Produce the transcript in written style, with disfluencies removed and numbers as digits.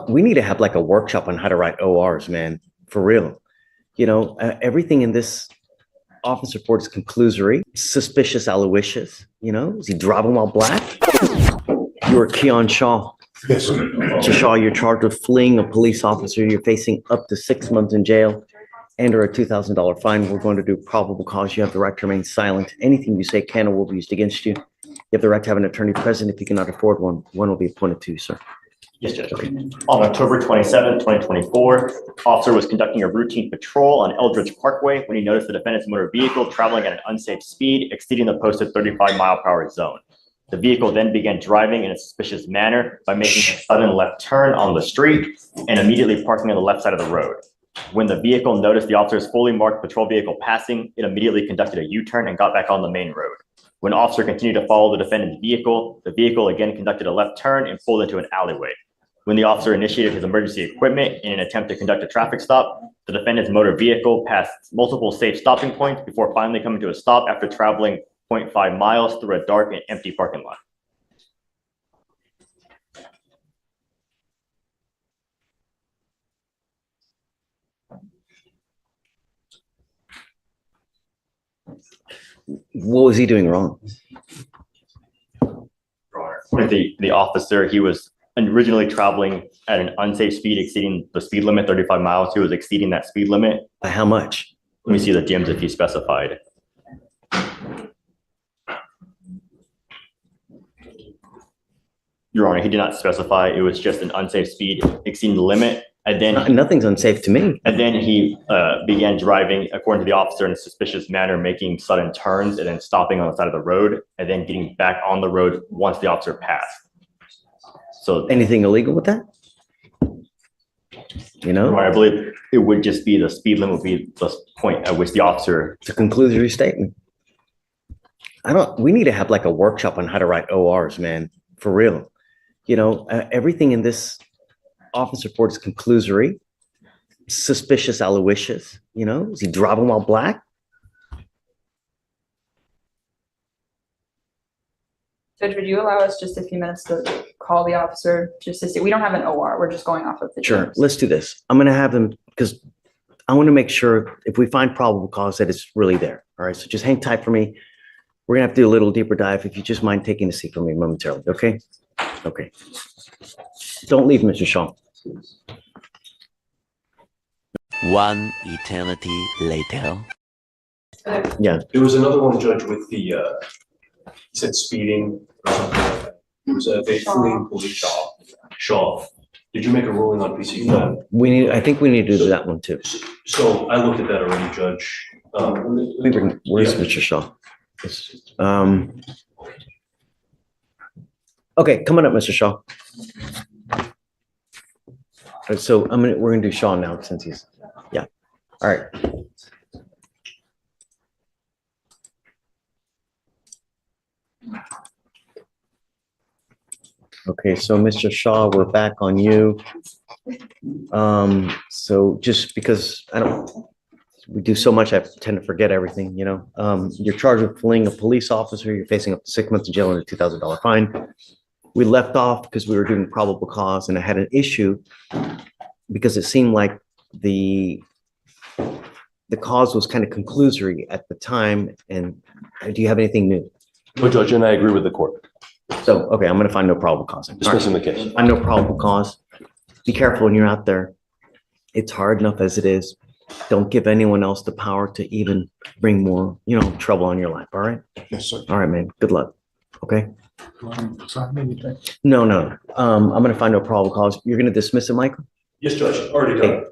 We need to have like a workshop on how to write ORs, man, for real. Everything in this office report is conclusory, suspicious, aloysius. Is he driving while black? You're Keon Shaw. Yes, sir. Mr. Shaw, you're charged with fleeing a police officer. You're facing up to 6 months in jail and or a $2,000 fine. We're going to do probable cause. You have the right to remain silent. Anything you say can or will be used against you. You have the right to have an attorney present. If you cannot afford one, one will be appointed to you, sir. Yes, Judge. On October 27th, 2024, officer was conducting a routine patrol on Eldridge Parkway when he noticed the defendant's motor vehicle traveling at an unsafe speed, exceeding the posted 35-mile-per-hour zone. The vehicle then began driving in a suspicious manner by making a sudden left turn on the street and immediately parking on the left side of the road. When the vehicle noticed the officer's fully marked patrol vehicle passing, it immediately conducted a U-turn and got back on the main road. When officer continued to follow the defendant's vehicle, the vehicle again conducted a left turn and pulled into an alleyway. When the officer initiated his emergency equipment in an attempt to conduct a traffic stop, the defendant's motor vehicle passed multiple safe stopping points before finally coming to a stop after traveling 0.5 miles through a dark and empty parking lot. What was he doing wrong? With the officer, he was originally traveling at an unsafe speed, exceeding the speed limit, 35 miles. He was exceeding that speed limit. By how much? Let me see the DMs if he specified. Your Honor, he did not specify. It was just an unsafe speed exceeding the limit. And then nothing's unsafe to me. And then he began driving, according to the officer, in a suspicious manner, making sudden turns and then stopping on the side of the road and then getting back on the road once the officer passed. So anything illegal with that? I believe it would just be the speed limit would be the point at which the officer. It's a conclusory statement. We need to have like a workshop on how to write ORs, man, for real. Everything in this office report is conclusory, suspicious, aloysius. Is he driving while black? Judge, would you allow us just a few minutes to call the officer just to see? We don't have an OR. We're just going off of the Sure. DMs. Let's do this. I'm going to have him because I want to make sure if we find probable cause that it's really there. All right. So just hang tight for me. We're going to have to do a little deeper dive. If you just mind taking a seat for me momentarily. Okay. Okay. Don't leave, Mr. Shaw. One eternity later. Yeah. There was another one, Judge, with the, he said speeding or something like that. It was a fleeing police. Shaw. Did you make a ruling on PC? No, I think we need to do that one too. So I looked at that already, Judge. Where's Mr. Shaw? Okay, come on up, Mr. Shaw. So we're gonna do Shaw now since he's, yeah. All right. Okay, so Mr. Shaw, we're back on you. So just because we do so much, I tend to forget everything, You're charged with fleeing a police officer. You're facing up to 6 months in jail and a $2,000 fine. We left off because we were doing probable cause, and I had an issue because it seemed like the cause was kind of conclusory at the time. And do you have anything new? No, Judge, and I agree with the court. So, okay, I'm going to find no probable cause. Dismissing the case. Find no probable cause. Be careful when you're out there. It's hard enough as it is. Don't give anyone else the power to even bring more, trouble on your life. All right? Yes, sir. All right, man. Good luck. Okay? No. I'm going to find no probable cause. You're going to dismiss it, Michael? Yes, Judge, already done.